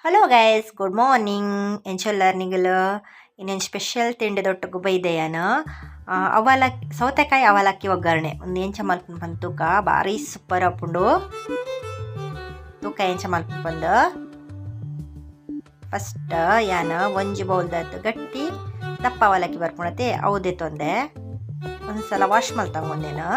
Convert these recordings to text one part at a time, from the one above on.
Hello guys, good morning. ಎಂಚೊಲ್ಲರ್ ನಿಂಗಲು ಇನ್ನೇನು ಸ್ಪೆಷಲ್ ತಿಂಡಿದೊಟ್ಟಿಗೆ ಬೈದೆಯನ ಅವಲಕ್ಕಿ, ಸೌತೆಕಾಯಿ ಅವಲಕ್ಕಿ ಒಗ್ಗರಣೆ ಒಂದು ಎಂಚ ಮಲ್ಪನ್ ಬಂದು ತೂಕ ಭಾರಿ ಸೂಪರ್ ಅಪ್ಪುಂಡು. ತೂಕ ಎಂಚ ಮಲ್ಪನ್ ಬಂದು ಫಸ್ಟ್ ಯಾನ ಒಂಜಿ ಬೌಲ್ದದ್ದು ಗಟ್ಟಿ ದಪ್ಪ ಅವಲಕ್ಕಿ ಬರ್ಕೊಳತ್ತೆ ಅವದೇ ತೊಂದೆ ಒಂದ್ಸಲ ವಾಶ್ ಮಲ್ತಂಗೊಂದೇನು.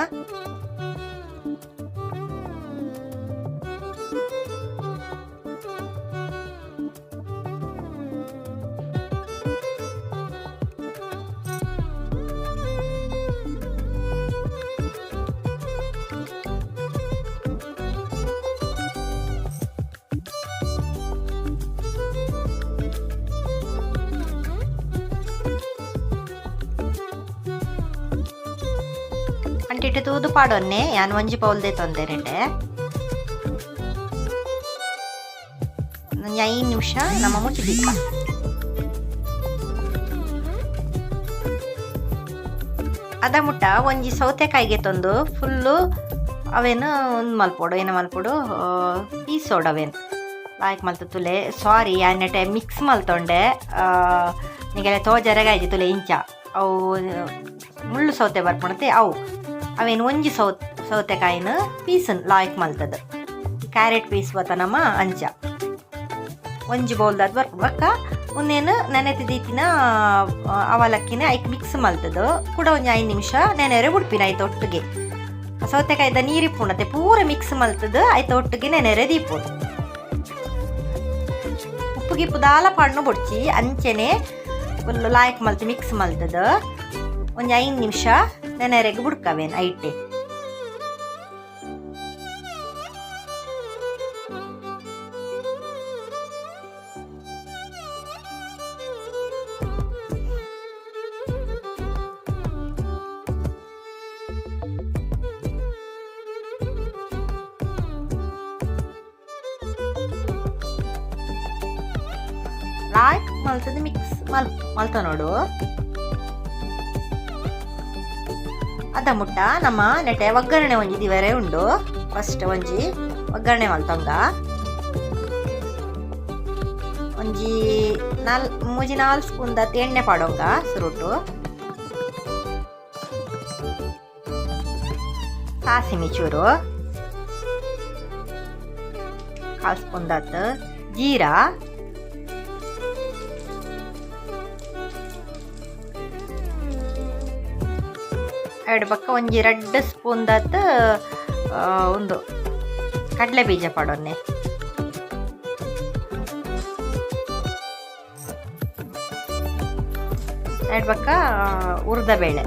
ಅಂಟಿಟ್ಟು ತೂದು ಪಾಡೊನ್ನೆ ಯಾನ್ ಒಂಜಿ ಪೌಲ್ದೆ ತೊಂದೆರೆಂಡೆ ಒಂದು 5 ನಿಮಿಷ ನಮ್ಮ ಮುಚ್ಚಿದಿಪ್ಪ. ಅದ ಮುಟ್ಟ ಒಂಜಿ ಸೌತೆಕಾಯಿಗೆ ತಂದು ಫುಲ್ಲು ಅವೇನು ಒಂದು ಮಲ್ಪೋಡು ಏನು ಮಲ್ಪೋಡು ಪೀಸೋಡು ಅವೇನು ಲಾಯ್ಕ್ ಮಲ್ತು ತುಲೆ ಸಾರಿ ಯಾನೆಟೆ ಮಿಕ್ಸ್ ಮಲ್ತೊಂಡೆ ನಿಗೆಲ್ಲ ತೋಜರಗಾಯ್ತು ತುಲೆ ಇಂಚ ಅವು ಮುಳ್ಳು ಸೌತೆ ಬರ್ಕೊಳತ್ತೆ ಅವು ಅವೇನು ಒಂಜಿ ಸೌತೆಕಾಯಿನ ಪೀಸನ್ ಲಾಯ್ಕ್ ಮಲ್ತದ ಕ್ಯಾರೆಟ್ ಪೀಸ್ ಬತ್ತನಮ್ಮ ಅಂಚ ಒಂಜಿ ಬೌಲ್ದಾದ ಬರ್ಕ ಒಂದೇನು ನೆನೆತಿದ್ದೀತಿನ ಅವಲಕ್ಕಿನ ಐಕ್ ಮಿಕ್ಸ್ ಮಲ್ತದ ಕೂಡ ಒಂದು 5 ನಿಮಿಷ ನೆನೆರೆ ಬಿಡ್ಪಿನ ಆಯ್ತು ಒಟ್ಟಿಗೆ ಸೌತೆಕಾಯ್ದ ನೀರಿಪ್ಪುಣತೆ ಪೂರ ಮಿಕ್ಸ್ ಮಲ್ತದ ಆಯ್ತು ಒಟ್ಟಿಗೆ ನೆನೆರೆ ದೀಪುಡು ಉಪ್ಪು ಗಿಪ್ಪು ದಾಲ ಪಣ್ಣು ಬುಡ್ಚಿ ಅಂಚೆನೆ ಫುಲ್ ಲಾಯ್ಕ್ ಮಲ್ತು ಮಿಕ್ಸ್ ಮಲ್ತದ ಒಂದು 5 ನಿಮಿಷ ನೆನೆರೆಗೆ ಬುಡ್ಕವೇನು ಐಟೆ. ಲಾಯ್ಕ್ ಮಲ್ತದ ಮಿಕ್ಸ್ ಮಲ್ತ ನೋಡು. ಅದ ಮುಟ್ಟ ನಮ್ಮ ನೆಟೆ ಒಗ್ಗರಣೆ ಒಂಜಿ ದಿವರೆ ಉಂಡು. ಫಸ್ಟ್ ಒಂಜಿ ಒಗ್ಗರಣೆ ಮಲ್ತಂಗ ಒಂಜಿ 4 ಸ್ಪೂನ್ ದತ್ತು ಎಣ್ಣೆ ಪಾಡೋಂಗ ಸುರುಟು ಸಾಸಿಮಿ ಚೂರು 1/4 ಸ್ಪೂನ್ ದತ್ತು ಜೀರಾ ಎರಡು ಪಕ್ಕ ಒಂಜಿ 2 ಸ್ಪೂನ್ ದತ್ತು ಒಂದು ಕಡಲೆ ಬೀಜ ಪಾಡೊನ್ನೆ ಎರಡು ಪಕ್ಕ ಉರ್ದ ಬೇಳೆ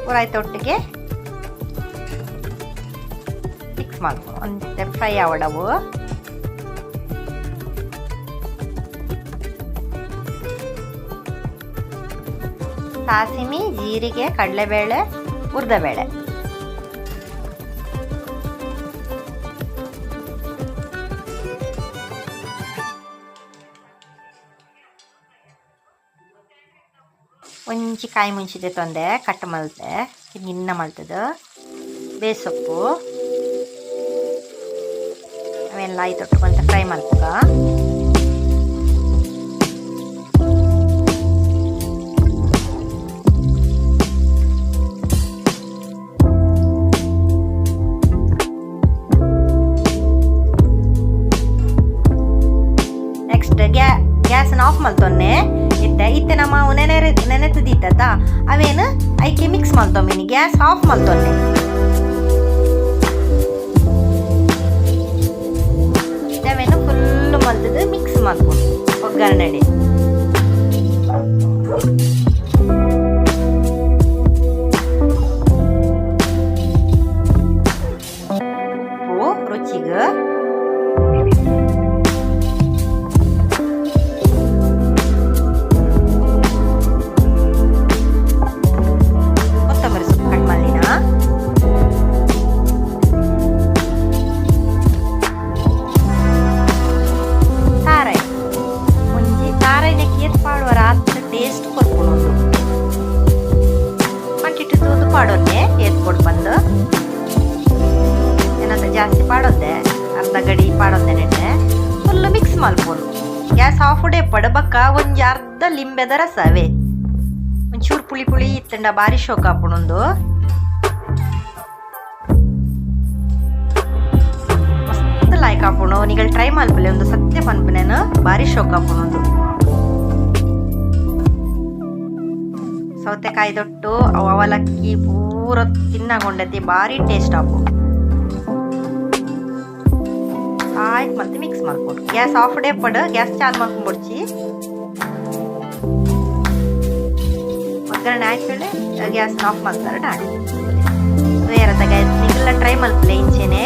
ಪೂರಾಯ್ತು ಒಟ್ಟಿಗೆ ಮಿಕ್ಸ್ ಮಾಡ್ಕೊ ಒಂದು ಫ್ರೈ ಆವಡವು ಸಾಸಿಮಿ ಜೀರಿಗೆ ಕಡಲೆಬೇಳೆ ಉರ್ದಬೇಳೆ ಒಂಚಿ ಕಾಯಿ ಮುಂಚಿದೆ ತೊಂದೆ ಕಟ್ ಮಲ್ತೆ ಇನ್ನ ಮಲ್ತದ ಬೇಸೊಪ್ಪು ಅವೆಲ್ಲ ಆಯ್ತು ತೊಟ್ಕೊಂತ ಫ್ರೈ ಮಲ್ತದ. ಗ್ಯಾಸನ್ನ ಆಫ್ ಮಲ್ತೊನ್ನೆ ಇತ್ತೆ ನಮ್ಮ ನೆನೆತದಿತ್ತ ಅವೇನು ಐಕೆ ಮಿಕ್ಸ್ ಮಲ್ತೊಮ್ಮಿನಿ ಗ್ಯಾಸ್ ಆಫ್ ಮಲ್ತೊನ್ನೆ ಅವೇನು ಫುಲ್ಲು ಮಲ್ತದ ಮಿಕ್ಸ್ ಮಾಡ್ಕೊಂಡು ಒಗ್ಗರಣೆ ಉಪ್ಪು ರುಚಿಗೆ ಟೇಸ್ಟ್ ಕೊಡ್ಕೊಂಡು ಮಟ್ಟಿಟ್ಟು ತೂದು ಪಾಡೋದೆ ಏತ್ಕೊಟ್ಟು ಬಂದು ಏನಾದ್ರು ಜಾಸ್ತಿ ಪಾಡೋದೆ ಅರ್ಧ ಗಡಿ ಪಾಡೋದೆ ನೆಟ್ಟೆ ಫುಲ್ ಮಿಕ್ಸ್ ಮಲ್ಪೊಡು. ಗ್ಯಾಸ್ ಆಫ್ ಪಡ ಬಕ್ಕ ಒಂಜಿ ಅರ್ಧ ಲಿಂಬೆದ ರಸ ಅವೇ ಒಂಚೂರು ಪುಳಿ ಪುಳಿ ಇತ್ತಂಡ ಬಾರಿ ಶೋಕ ಹಾಪುಣೊಂದು. ಮಸ್ತ್ ಲಾಯ್ಕ್ ಹಾಪುಣು. ನೀಗಳು ಟ್ರೈ ಮಲ್ಪಲೆ ಒಂದು ಸತ್ಯ ಪನ್ಪನೇನು ಬಾರಿ ಶೋಕ ಹಾಪುಣೊಂದು. ಸೌತೆಕಾಯಿ ದೊಟ್ಟು ಅವು ಅವಲಕ್ಕಿ ಪೂರ ತಿನ್ನಾಗೊಂಡೈತಿ ಬಾರಿ ಟೇಸ್ಟ್ ಆಪು. ಆಯ್ತು ಮತ್ತೆ ಮಿಕ್ಸ್ ಮಾಡ್ಕೊಡು. ಗ್ಯಾಸ್ ಆಫ್ ಪಡ ಗ್ಯಾಸ್ ಚಾಲು ಮಾಡ್ಕೊಂಡ್ಬಿಡ್ಚಿ. ಒಗ್ಗರಣೆ ಆಯ್ತು ಗ್ಯಾಸ್ ಆಫ್ ಮಾಡ್ತಾರೆ ಡಾಡಿ. ಬೇರೆ ಗ್ಯಾಸ್ ನಿಗೆಲ್ಲ ಟ್ರೈ ಮಲ್ಪಲೆ ಇಂಚೆನೆ